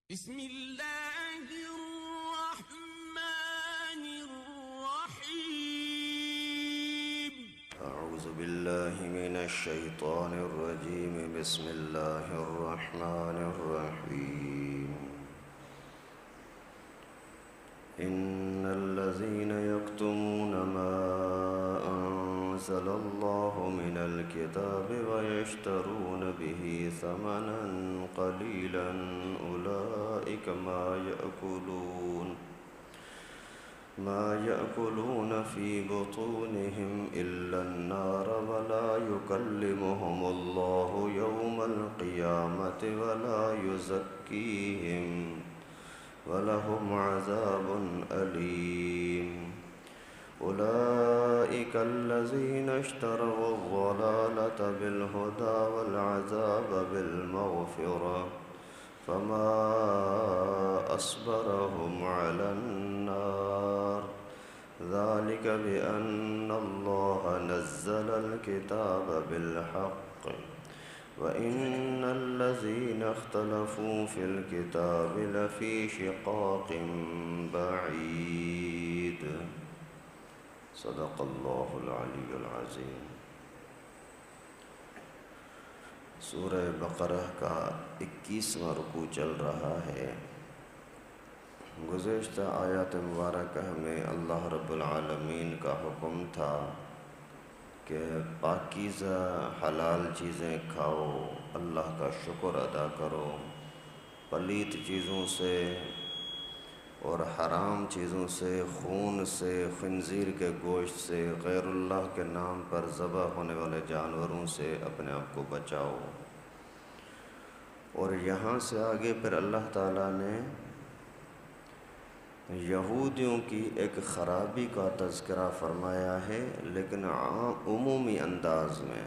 بسم اللہ الرحمن الرحیم اعوذ باللہ من الشیطان الرجیم بسم اللہ الرحمن الرحیم ان الذین یکتمون ما انزل اللہ من الكتاب ویشترون به ثمنا قلیلا اولئک ما يأكلون في بطونهم إلا النار ولا يكلمهم الله يوم القيامة ولا يزكيهم ولهم عذاب أليم أولئك الذين اشتروا الضلالة بالهدى والعذاب بالمغفرة فما أصبرهم على النار ذلك بأن الله نزل الكتاب بالحق وإن الذين اختلفوا في الكتاب لفي شقاق بعيد صدق الله العلي العظيم۔ سورہ بقرہ کا 21واں رکوع چل رہا ہے۔ گزشتہ آیات مبارکہ میں اللہ رب العالمین کا حکم تھا کہ پاکیزہ حلال چیزیں کھاؤ، اللہ کا شکر ادا کرو، پلیت چیزوں سے اور حرام چیزوں سے، خون سے، خنزیر کے گوشت سے، غیر اللہ کے نام پر ذبح ہونے والے جانوروں سے اپنے آپ کو بچاؤ۔ اور یہاں سے آگے پھر اللہ تعالیٰ نے یہودیوں کی ایک خرابی کا تذکرہ فرمایا ہے، لیکن عمومی انداز میں،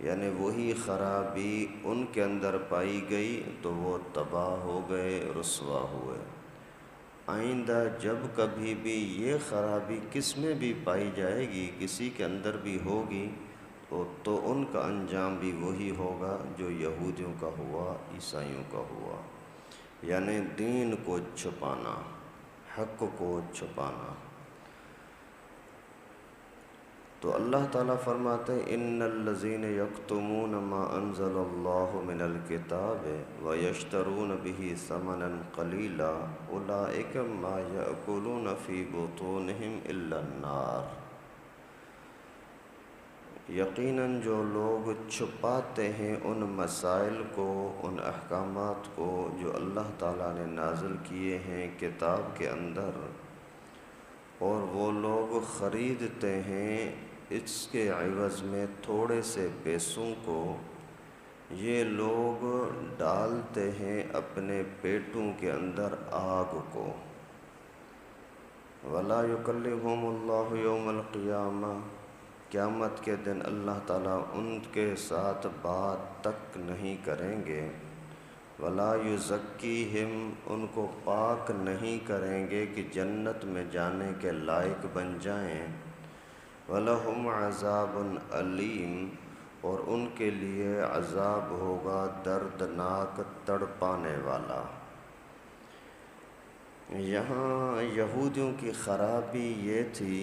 یعنی وہی خرابی ان کے اندر پائی گئی تو وہ تباہ ہو گئے، رسوا ہوئے۔ آئندہ جب کبھی بھی یہ خرابی کس میں بھی پائی جائے گی، کسی کے اندر بھی ہوگی، تو ان کا انجام بھی وہی ہوگا جو یہودیوں کا ہوا، عیسائیوں کا ہوا، یعنی دین کو چھپانا، حق کو چھپانا۔ تو اللہ تعالیٰ فرماتے ہیں ان الذین یکتمون ما انزل اللہ من الکتاب ویشترون به ثمنا قلیلا اولئک ما یأکلون فی بطونہم الا النار۔ یقیناً جو لوگ چھپاتے ہیں ان مسائل کو، ان احکامات کو جو اللہ تعالیٰ نے نازل کیے ہیں کتاب کے اندر، اور وہ لوگ خریدتے ہیں اس کے عوض میں تھوڑے سے پیسوں کو، یہ لوگ ڈالتے ہیں اپنے پیٹوں کے اندر آگ کو۔ وَلَا يُكَلِّمُهُمُ اللَّهُ يَوْمَ الْقِيَامَةِ، قیامت کے دن اللہ تعالیٰ ان کے ساتھ بات تک نہیں کریں گے۔ وَلَا يُزَكِّيهِمْ، ان کو پاک نہیں کریں گے کہ جنت میں جانے کے لائق بن جائیں۔ وَلَهُمْ عَذَابٌ أَلِيمٌ، اور ان کے لیے عذاب ہوگا دردناک، تڑپانے والا۔ یہاں یہودیوں کی خرابی یہ تھی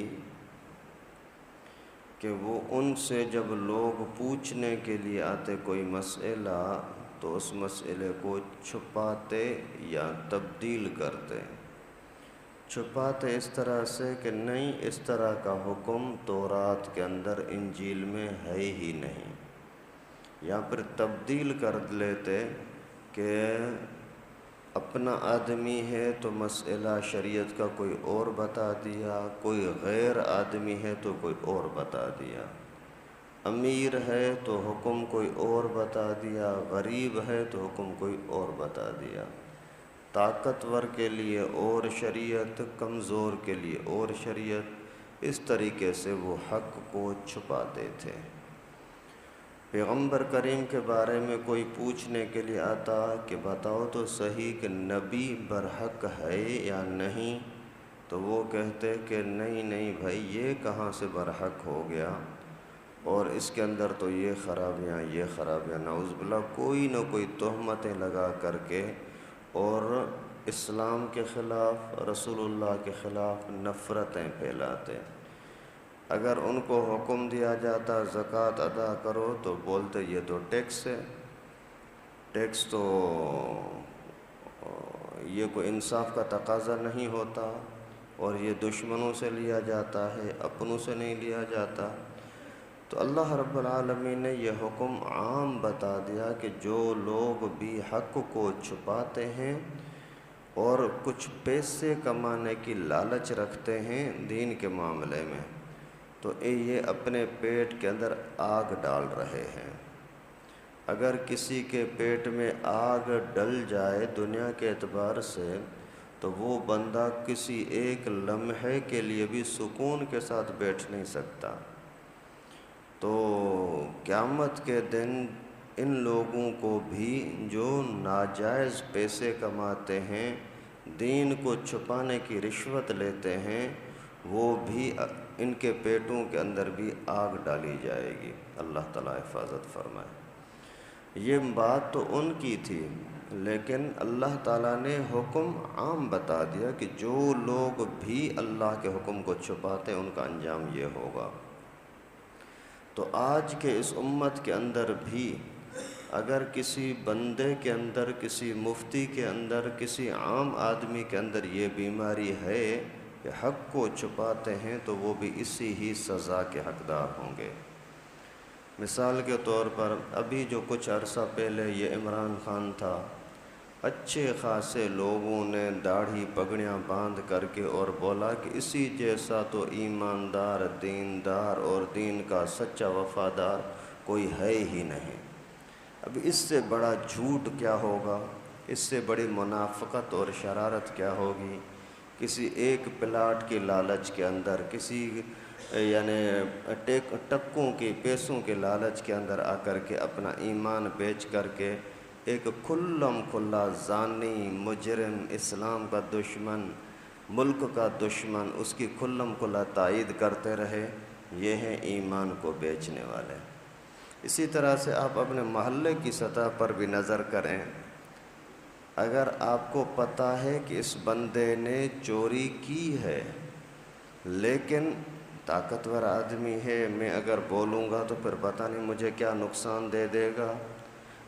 کہ وہ ان سے جب لوگ پوچھنے کے لیے آتے کوئی مسئلہ تو اس مسئلے کو چھپاتے یا تبدیل کرتے۔ چھپاتے اس طرح سے کہ نہیں، اس طرح کا حکم تورات کے اندر، انجیل میں ہے ہی نہیں، یا پھر تبدیل کر لیتے کہ اپنا آدمی ہے تو مسئلہ شریعت کا کوئی اور بتا دیا، کوئی غیر آدمی ہے تو کوئی اور بتا دیا، امیر ہے تو حکم کوئی اور بتا دیا، غریب ہے تو حکم کوئی اور بتا دیا، طاقتور کے لیے اور شریعت، کمزور کے لیے اور شریعت۔ اس طریقے سے وہ حق کو چھپاتے تھے۔ پیغمبر کریم کے بارے میں کوئی پوچھنے کے لیے آتا کہ بتاؤ تو صحیح کہ نبی برحق ہے یا نہیں، تو وہ کہتے کہ نہیں بھائی، یہ کہاں سے برحق ہو گیا، اور اس کے اندر تو یہ خرابیاں نعوذ باللہ، کوئی نہ کوئی تہمتیں لگا کر کے اور اسلام کے خلاف، رسول اللہ کے خلاف نفرتیں پھیلاتے۔ اگر ان کو حکم دیا جاتا زکوٰۃ ادا کرو تو بولتے یہ تو ٹیکس ہے، ٹیکس تو یہ کوئی انصاف کا تقاضا نہیں ہوتا، اور یہ دشمنوں سے لیا جاتا ہے، اپنوں سے نہیں لیا جاتا۔ تو اللہ رب العالمین نے یہ حکم عام بتا دیا کہ جو لوگ بھی حق کو چھپاتے ہیں اور کچھ پیسے کمانے کی لالچ رکھتے ہیں دین کے معاملے میں، تو یہ اپنے پیٹ کے اندر آگ ڈال رہے ہیں۔ اگر کسی کے پیٹ میں آگ ڈل جائے دنیا کے اعتبار سے، تو وہ بندہ کسی ایک لمحے کے لیے بھی سکون کے ساتھ بیٹھ نہیں سکتا۔ تو قیامت کے دن ان لوگوں کو بھی جو ناجائز پیسے کماتے ہیں، دین کو چھپانے کی رشوت لیتے ہیں، وہ بھی ان کے پیٹوں کے اندر بھی آگ ڈالی جائے گی۔ اللہ تعالیٰ حفاظت فرمائے۔ یہ بات تو ان کی تھی، لیکن اللہ تعالیٰ نے حکم عام بتا دیا کہ جو لوگ بھی اللہ کے حکم کو چھپاتے ہیں ان کا انجام یہ ہوگا۔ تو آج کے اس امت کے اندر بھی اگر کسی بندے کے اندر، کسی مفتی کے اندر، کسی عام آدمی کے اندر یہ بیماری ہے کہ حق کو چھپاتے ہیں، تو وہ بھی اسی ہی سزا کے حقدار ہوں گے۔ مثال کے طور پر ابھی جو کچھ عرصہ پہلے یہ عمران خان تھا، اچھے خاصے لوگوں نے داڑھی پگڑیاں باندھ کر کے اور بولا کہ اسی جیسا تو ایماندار، دیندار اور دین کا سچا وفادار کوئی ہے ہی نہیں۔ اب اس سے بڑا جھوٹ کیا ہوگا، اس سے بڑی منافقت اور شرارت کیا ہوگی؟ کسی ایک پلاٹ کی لالچ کے اندر، کسی ٹکوں کی، پیسوں کے لالچ کے اندر آ کر کے اپنا ایمان بیچ کر کے ایک کھلم کھلا زانی، مجرم، اسلام کا دشمن، ملک کا دشمن، اس کی کھلم کھلا تائید کرتے رہے۔ یہ ہیں ایمان کو بیچنے والے۔ اسی طرح سے آپ اپنے محلے کی سطح پر بھی نظر کریں، اگر آپ کو پتہ ہے کہ اس بندے نے چوری کی ہے، لیکن طاقتور آدمی ہے، میں اگر بولوں گا تو پھر پتہ نہیں مجھے کیا نقصان دے دے گا،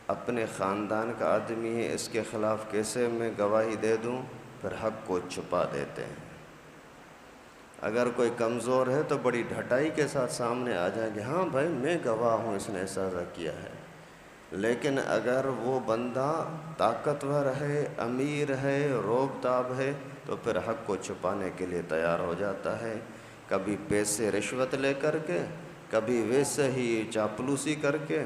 اپنے خاندان کا آدمی ہے، اس کے خلاف کیسے میں گواہی دے دوں؟ پھر حق کو چھپا دیتے ہیں۔ اگر کوئی کمزور ہے تو بڑی ڈھٹائی کے ساتھ سامنے آ جائیں گے، ہاں بھائی میں گواہ ہوں، اس نے ایسا کیا ہے۔ لیکن اگر وہ بندہ طاقتور ہے، امیر ہے، روب تاب ہے، تو پھر حق کو چھپانے کے لیے تیار ہو جاتا ہے، کبھی پیسے رشوت لے کر کے، کبھی ویسے ہی چاپلوسی کر کے۔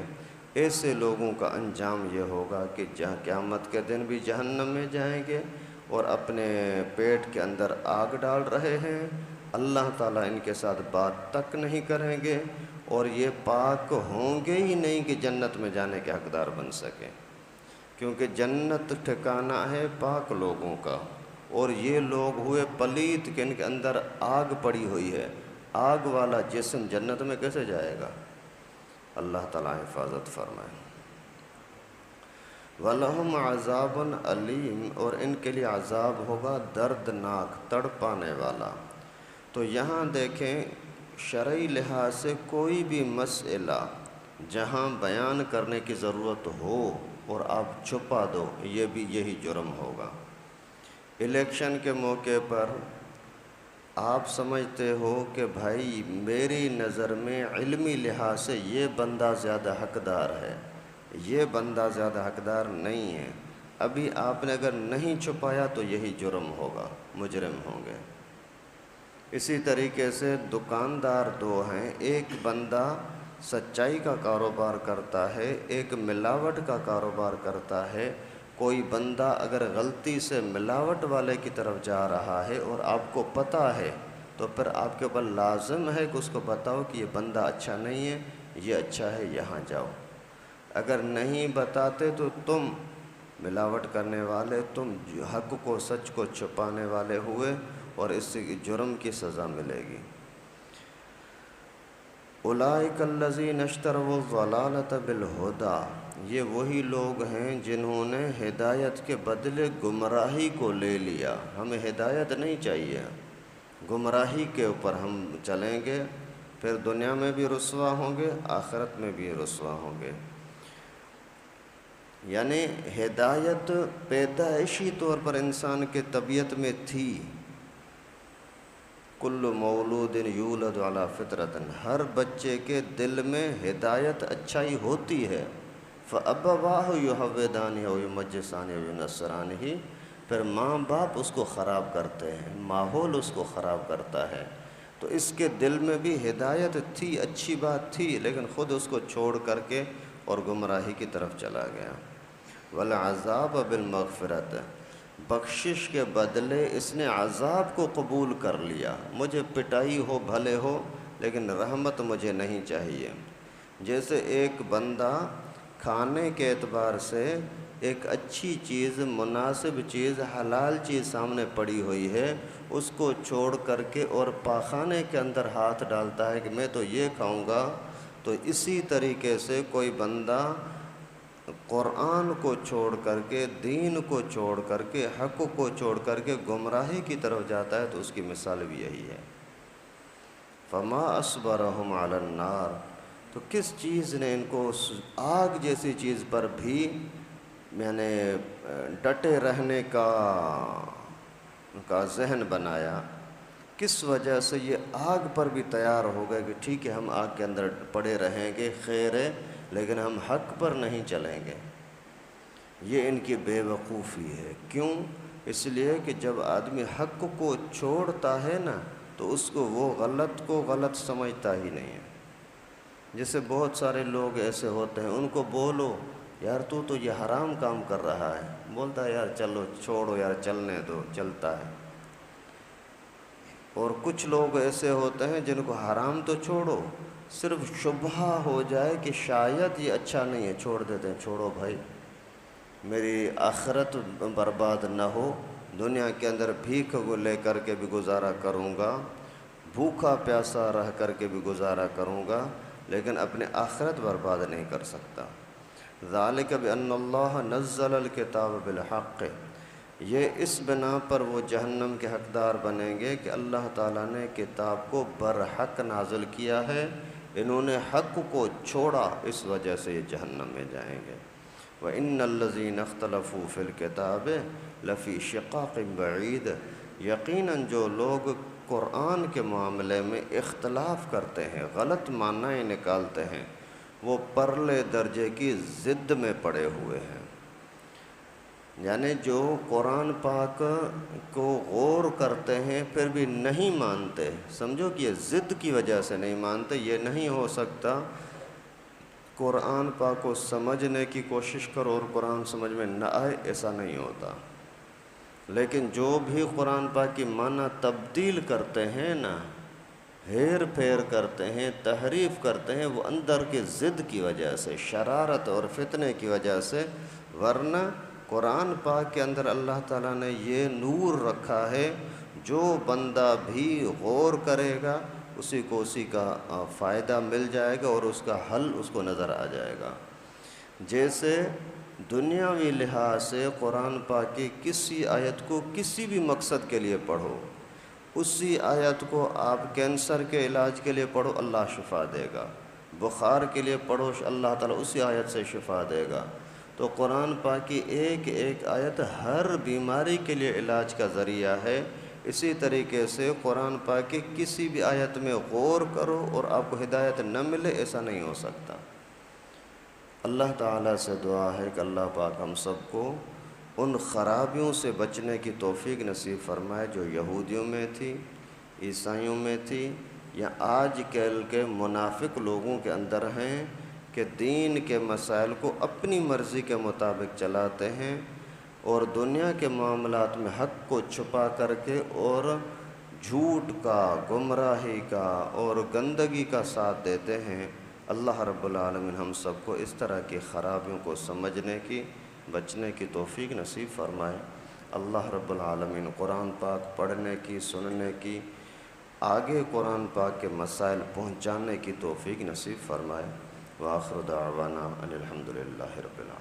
ایسے لوگوں کا انجام یہ ہوگا کہ جہاں قیامت کے دن بھی جہنم میں جائیں گے اور اپنے پیٹ کے اندر آگ ڈال رہے ہیں۔ اللہ تعالیٰ ان کے ساتھ بات تک نہیں کریں گے، اور یہ پاک ہوں گے ہی نہیں کہ جنت میں جانے کے حقدار بن سکیں، کیونکہ جنت ٹھکانہ ہے پاک لوگوں کا، اور یہ لوگ ہوئے پلیت کہ ان کے اندر آگ پڑی ہوئی ہے۔ آگ والا جسم جنت میں کیسے جائے گا؟ اللہ تعالیٰ حفاظت فرمائے۔ وَلَهُمْ عَذَابٌ عَلِيمٌ، اور ان کے لیے عذاب ہوگا دردناک، تڑپانے والا۔ تو یہاں دیکھیں، شرعی لحاظ سے کوئی بھی مسئلہ جہاں بیان کرنے کی ضرورت ہو اور آپ چھپا دو، یہ بھی یہی جرم ہوگا۔ الیکشن کے موقع پر آپ سمجھتے ہو کہ بھائی میری نظر میں علمی لحاظ سے یہ بندہ زیادہ حقدار ہے، یہ بندہ زیادہ حقدار نہیں ہے، ابھی آپ نے اگر نہیں چھپایا تو یہی جرم ہوگا، مجرم ہوں گے۔ اسی طریقے سے دکاندار دو ہیں، ایک بندہ سچائی کا کاروبار کرتا ہے، ایک ملاوٹ کا کاروبار کرتا ہے۔ کوئی بندہ اگر غلطی سے ملاوٹ والے کی طرف جا رہا ہے اور آپ کو پتہ ہے، تو پھر آپ کے اوپر لازم ہے کہ اس کو بتاؤ کہ یہ بندہ اچھا نہیں ہے، یہ اچھا ہے، یہاں جاؤ۔ اگر نہیں بتاتے تو تم ملاوٹ کرنے والے، تم حق کو، سچ کو چھپانے والے ہوئے، اور اس سے جرم کی سزا ملے گی۔ اولئک الذین اشتروا الضلالۃ بالہدی، یہ وہی لوگ ہیں جنہوں نے ہدایت کے بدلے گمراہی کو لے لیا۔ ہمیں ہدایت نہیں چاہیے، گمراہی کے اوپر ہم چلیں گے، پھر دنیا میں بھی رسوا ہوں گے، آخرت میں بھی رسوا ہوں گے۔ یعنی ہدایت پیدائشی طور پر انسان کے طبیعت میں تھی۔ کل مولود یولد علی فطرۃ، ہر بچے کے دل میں ہدایت اچھائی ہوتی ہے۔ فَأَبَوَاهُ يُحَوِّدَانِهِ أَوْ يُمَجِّسَانِهِ أَوْ يُنَصِّرَانِهِ، پھر ماں باپ اس کو خراب کرتے ہیں، ماحول اس کو خراب کرتا ہے۔ تو اس کے دل میں بھی ہدایت تھی، اچھی بات تھی، لیکن خود اس کو چھوڑ کر کے اور گمراہی کی طرف چلا گیا۔ وَالْعَذَابَ بِالْمَغْفِرَةِ، بخشش کے بدلے اس نے عذاب کو قبول کر لیا۔ مجھے پٹائی ہو بھلے ہو، لیکن رحمت مجھے نہیں چاہیے۔ جیسے ایک بندہ کھانے کے اعتبار سے ایک اچھی چیز، مناسب چیز، حلال چیز سامنے پڑی ہوئی ہے، اس کو چھوڑ کر کے اور پاخانے کے اندر ہاتھ ڈالتا ہے کہ میں تو یہ کھاؤں گا، تو اسی طریقے سے کوئی بندہ قرآن کو چھوڑ کر کے، دین کو چھوڑ کر کے، حق کو چھوڑ کر کے گمراہی کی طرف جاتا ہے، تو اس کی مثال بھی یہی ہے۔ فما اصبرہم علی النار، تو کس چیز نے ان کو اس آگ جیسی چیز پر بھی یعنی ڈٹے رہنے کا ذہن بنایا؟ کس وجہ سے یہ آگ پر بھی تیار ہو گئے کہ ٹھیک ہے ہم آگ کے اندر پڑے رہیں گے، خیر ہے، لیکن ہم حق پر نہیں چلیں گے۔ یہ ان کی بے وقوفی ہے۔ کیوں؟ اس لیے کہ جب آدمی حق کو چھوڑتا ہے نا، تو اس کو وہ غلط کو غلط سمجھتا ہی نہیں ہے۔ جیسے بہت سارے لوگ ایسے ہوتے ہیں، ان کو بولو یار تو یہ حرام کام کر رہا ہے، بولتا ہے یار چلو چھوڑو یار، چلنے دو، چلتا ہے۔ اور کچھ لوگ ایسے ہوتے ہیں جن کو حرام تو چھوڑو، صرف شبہ ہو جائے کہ شاید یہ اچھا نہیں ہے، چھوڑ دیتے ہیں، چھوڑو بھائی، میری آخرت برباد نہ ہو، دنیا کے اندر بھیک کو لے کر کے بھی گزارا کروں گا، بھوکا پیاسا رہ کر کے بھی گزارا کروں گا، لیکن اپنے آخرت برباد نہیں کر سکتا۔ ذالک بأن اللہ نزل الکتاب بالحق، یہ اس بنا پر وہ جہنم کے حقدار بنیں گے کہ اللہ تعالیٰ نے کتاب کو برحق نازل کیا ہے، انہوں نے حق کو چھوڑا، اس وجہ سے یہ جہنم میں جائیں گے۔ وَإِنَّ الَّذِينَ اخْتَلَفُوا فِي الْكِتَابِ لَفِي شِقَاقٍ بَعِيدٍ، یقیناً جو لوگ قرآن کے معاملے میں اختلاف کرتے ہیں، غلط معنی نکالتے ہیں، وہ پرلے درجے کی ضد میں پڑے ہوئے ہیں۔ یعنی جو قرآن پاک کو غور کرتے ہیں پھر بھی نہیں مانتے، سمجھو کہ یہ ضد کی وجہ سے نہیں مانتے۔ یہ نہیں ہو سکتا قرآن پاک کو سمجھنے کی کوشش کرو اور قرآن سمجھ میں نہ آئے، ایسا نہیں ہوتا۔ لیکن جو بھی قرآن پاک کی معنی تبدیل کرتے ہیں نا، ہیر پھیر کرتے ہیں، تحریف کرتے ہیں، وہ اندر کی ضد کی وجہ سے، شرارت اور فتنے کی وجہ سے، ورنہ قرآن پاک کے اندر اللہ تعالیٰ نے یہ نور رکھا ہے، جو بندہ بھی غور کرے گا اسی کو اسی کا فائدہ مل جائے گا اور اس کا حل اس کو نظر آ جائے گا۔ جیسے دنیاوی لحاظ سے قرآن پاک کی کسی آیت کو کسی بھی مقصد کے لیے پڑھو، اسی آیت کو آپ کینسر کے علاج کے لیے پڑھو، اللہ شفا دے گا، بخار کے لیے پڑھو، اللہ تعالیٰ اسی آیت سے شفا دے گا۔ تو قرآن پاک کی ایک ایک آیت ہر بیماری کے لیے علاج کا ذریعہ ہے۔ اسی طریقے سے قرآن پاک کی کسی بھی آیت میں غور کرو اور آپ کو ہدایت نہ ملے، ایسا نہیں ہو سکتا۔ اللہ تعالیٰ سے دعا ہے کہ اللہ پاک ہم سب کو ان خرابیوں سے بچنے کی توفیق نصیب فرمائے جو یہودیوں میں تھی، عیسائیوں میں تھی، یا آج کل کے منافق لوگوں کے اندر ہیں کہ دین کے مسائل کو اپنی مرضی کے مطابق چلاتے ہیں اور دنیا کے معاملات میں حق کو چھپا کر کے اور جھوٹ کا، گمراہی کا اور گندگی کا ساتھ دیتے ہیں۔ اللہ رب العالمین ہم سب کو اس طرح کی خرابیوں کو سمجھنے کی، بچنے کی توفیق نصیب فرمائے۔ اللہ رب العالمین قرآن پاک پڑھنے کی، سننے کی، آگے قرآن پاک کے مسائل پہنچانے کی توفیق نصیب فرمائے۔ وآخر دعوانا ان الحمد للہ رب العالمین۔